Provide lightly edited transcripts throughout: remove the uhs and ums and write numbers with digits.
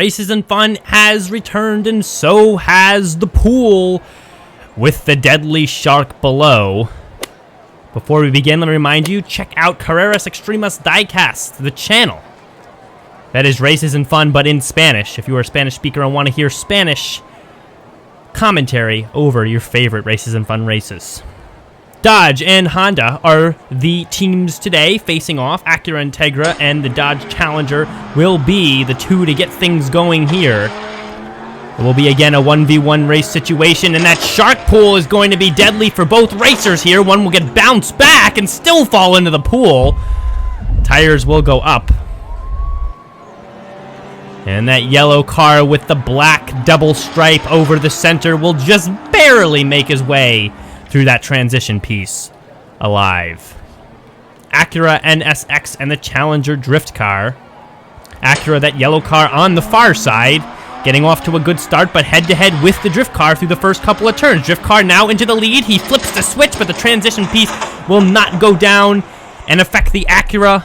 Races and Fun has returned, and so has the pool with the deadly shark below. Before we begin, let me remind you, check out Carreras, Extremas, Diecast, the channel. That is Races and Fun, but in Spanish. If you are a Spanish speaker and want to hear Spanish commentary over your favorite Races and Fun races. Dodge and Honda are the teams today facing off. Acura Integra and the Dodge Challenger will be the two to get things going here. It will be again a 1v1 race situation, and that shark pool is going to be deadly for both racers here. One will get bounced back and still fall into the pool. Tires will go up. And that yellow car with the black double stripe over the center will just barely make his way through that transition piece alive. Acura NSX and the Challenger drift car. Acura, that yellow car on the far side, getting off to a good start, but head-to-head with the drift car through the first couple of turns. Drift car now into the lead. He flips the switch, but the transition piece will not go down and affect the Acura.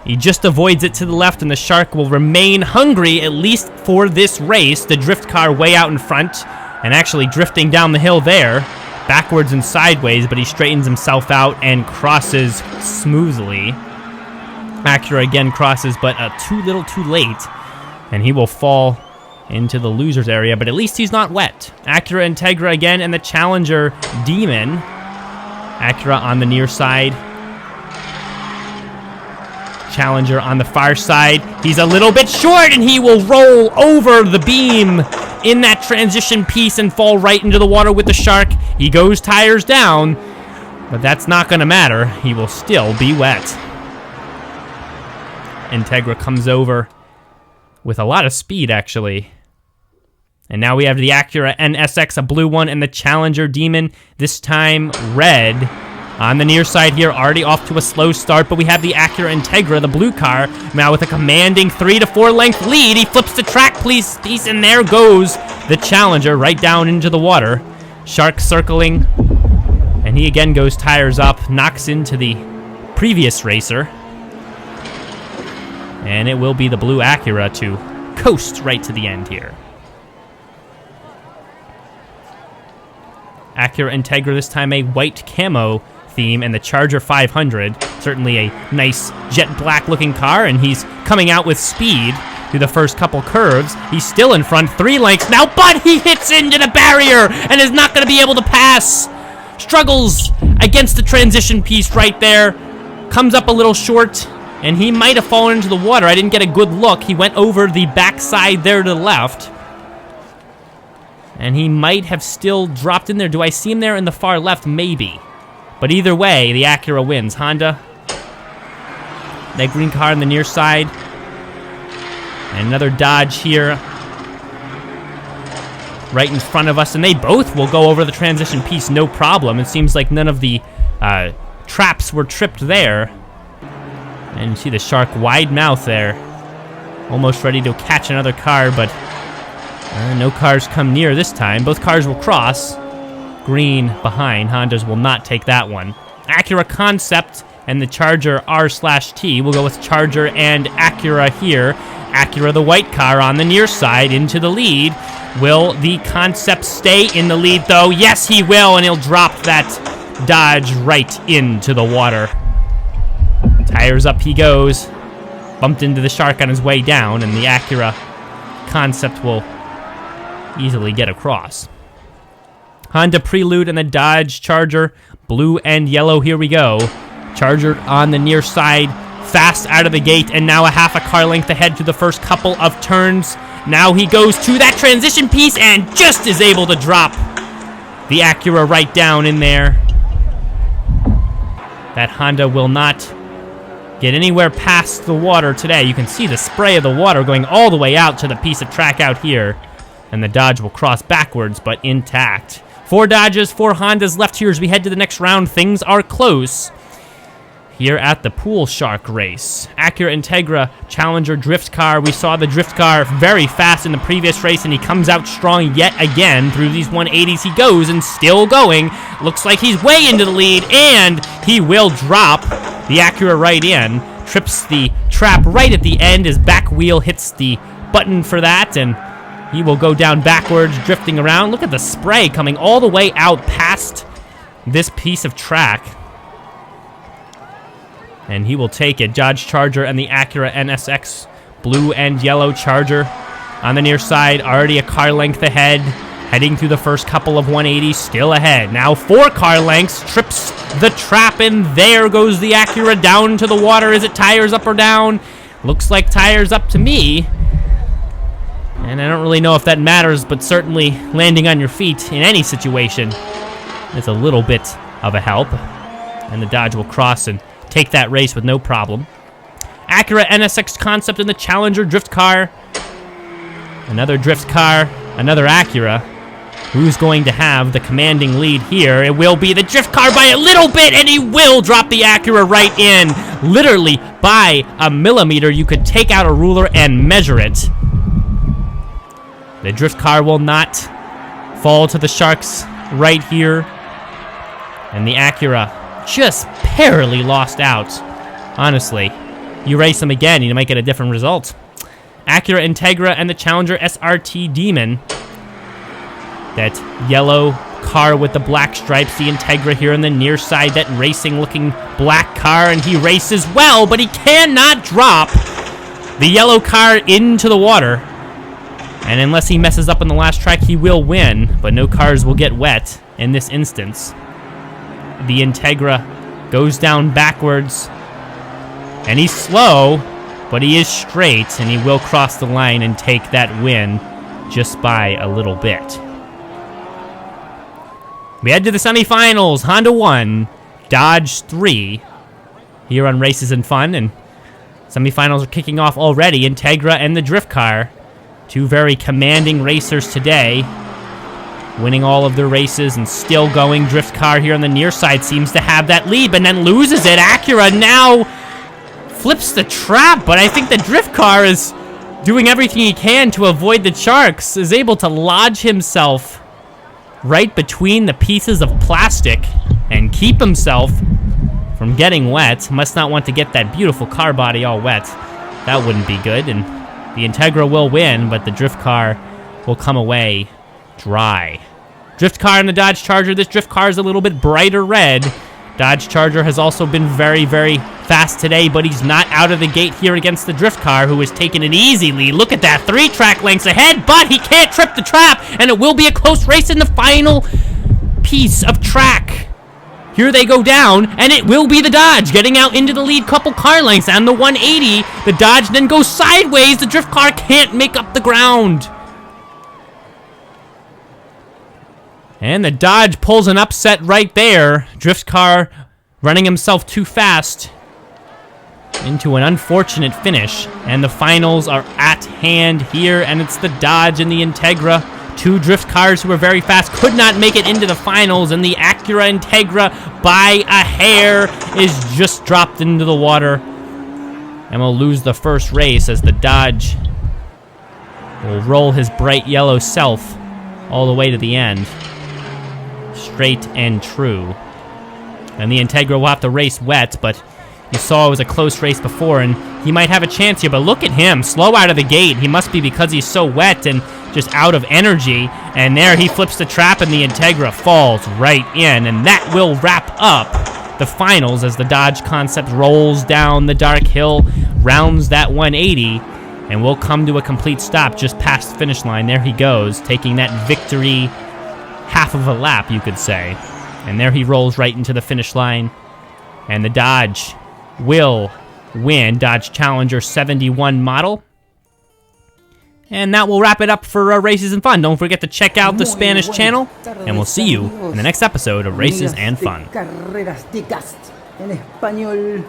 He just avoids it to the left, and the shark will remain hungry, at least for this race. The drift car way out in front, and actually drifting down the hill there, backwards and sideways, but he straightens himself out and crosses smoothly. Acura again crosses, but too little too late, and he will fall into the loser's area, but at least he's not wet. Acura Integra again, and the Challenger Demon. Acura on the near side. Challenger on the far side. He's a little bit short, and he will roll over the beam in that transition piece and fall right into the water with the shark. He goes tires down, but that's not going to matter. He will still be wet. Integra comes over with a lot of speed, actually. And now we have the Acura NSX, a blue one, and the Challenger Demon, this time red. On the near side here, already off to a slow start, but we have the Acura Integra, the blue car, now with a commanding 3 to 4 length lead. He flips the track piece, and there goes the Challenger right down into the water. Shark circling, and he again goes tires up, knocks into the previous racer. And it will be the blue Acura to coast right to the end here. Acura Integra, this time a white camo theme, and the Charger 500, certainly a nice jet black looking car, and he's coming out with speed through the first couple curves. He's still in front, 3 lengths now, but he hits into the barrier and is not going to be able to pass. Struggles against the transition piece right there, comes up a little short, and he might have fallen into the water. I didn't get a good look. He went over the backside there to the left, and he might have still dropped in there. Do I see him there in the far left? Maybe. But either way, the Acura wins. Honda, that green car on the near side. And another Dodge here right in front of us. And they both will go over the transition piece, no problem. It seems like none of the traps were tripped there. And you see the shark wide mouth there. Almost ready to catch another car, but no cars come near this time. Both cars will cross. Green behind. Hondas will not take that one. Acura Concept and the Charger R/T. We'll go with Charger and Acura here. Acura, the white car, on the near side into the lead. Will the Concept stay in the lead, though? Yes, he will, and he'll drop that Dodge right into the water. Tires up he goes. Bumped into the shark on his way down, and the Acura Concept will easily get across. Honda Prelude and the Dodge Charger, blue and yellow, here we go. Charger on the near side, fast out of the gate, and now a half a car length ahead through the first couple of turns. Now he goes to that transition piece and just is able to drop the Acura right down in there. That Honda will not get anywhere past the water today. You can see the spray of the water going all the way out to the piece of track out here. And the Dodge will cross backwards, but intact. 4 Dodges, 4 Hondas left here as we head to the next round. Things are close here at the Pool Shark race. Acura Integra Challenger drift car. We saw the drift car very fast in the previous race, and he comes out strong yet again. Through these 180s he goes, and still going. Looks like he's way into the lead, and he will drop the Acura right in. Trips the trap right at the end. His back wheel hits the button for that, and he will go down backwards, drifting around. Look at the spray coming all the way out past this piece of track. And he will take it. Dodge Charger and the Acura NSX blue and yellow Charger on the near side, already a car length ahead, heading through the first couple of 180s, still ahead. Now 4 car lengths, trips the trap, and there goes the Acura down to the water. Is it tires up or down? Looks like tires up to me. And I don't really know if that matters, but certainly landing on your feet in any situation is a little bit of a help. And the Dodge will cross and take that race with no problem. Acura NSX concept in the Challenger drift car. Another drift car, another Acura. Who's going to have the commanding lead here? It will be the drift car by a little bit, and he will drop the Acura right in. Literally by a millimeter. You could take out a ruler and measure it. The drift car will not fall to the Sharks right here. And the Acura just barely lost out. Honestly, you race them again, you might get a different result. Acura Integra and the Challenger SRT Demon. That yellow car with the black stripes, the Integra here on the near side, that racing-looking black car, and he races well, but he cannot drop the yellow car into the water. And unless he messes up on the last track, he will win, but no cars will get wet in this instance. The Integra goes down backwards, and he's slow, but he is straight, and he will cross the line and take that win just by a little bit. We head to the semifinals. Honda 1, Dodge 3, here on Races and Fun, and semifinals are kicking off already. Integra and the drift car, 2 very commanding racers today, winning all of their races and still going. Drift car here on the near side seems to have that lead, but then loses it. Acura now flips the trap, but I think the drift car is doing everything he can to avoid the Sharks, is able to lodge himself right between the pieces of plastic and keep himself from getting wet. Must not want to get that beautiful car body all wet. That wouldn't be good, and the Integra will win, but the drift car will come away dry. Drift car in the Dodge Charger. This drift car is a little bit brighter red. Dodge Charger has also been very, very fast today, but he's not out of the gate here against the drift car, who has taken an easy lead. Look at that, 3 track lengths ahead, but he can't trip the trap, and it will be a close race in the final piece of track. Here they go down, and it will be the Dodge getting out into the lead couple car lengths on the 180. The Dodge then goes sideways. The drift car can't make up the ground. And the Dodge pulls an upset right there. Drift car running himself too fast into an unfortunate finish. And the finals are at hand here, and it's the Dodge and the Integra. 2 drift cars who are very fast could not make it into the finals, and the Acura Integra by a hair is just dropped into the water and will lose the first race, as the Dodge will roll his bright yellow self all the way to the end. Straight and true. And the Integra will have to race wet, but you saw it was a close race before, and he might have a chance here, but look at him, slow out of the gate. He must be because he's so wet and just out of energy, and there he flips the trap, and the Integra falls right in, and that will wrap up the finals as the Dodge concept rolls down the dark hill, rounds that 180, and will come to a complete stop just past the finish line. There he goes, taking that victory half of a lap, you could say. And there he rolls right into the finish line, and the Dodge will win. Dodge Challenger 71 model. And that will wrap it up for Races and Fun. Don't forget to check out the Spanish channel, and we'll see you in the next episode of Races and Fun. Carreras Diecast en español.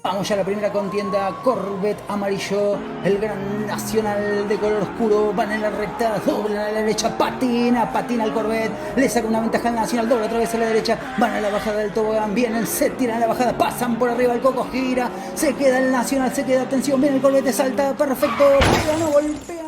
Vamos ya a la primera contienda. Corvette amarillo, el gran nacional de color oscuro, van en la recta, doblan a la derecha, patina el Corvette, le saca una ventaja al nacional, dobla otra vez a la derecha, van a la bajada del tobogán, vienen, se tiran a la bajada, pasan por arriba, el Coco gira, se queda el nacional, se queda, atención, viene el Corvette, salta, perfecto, pega, no golpea.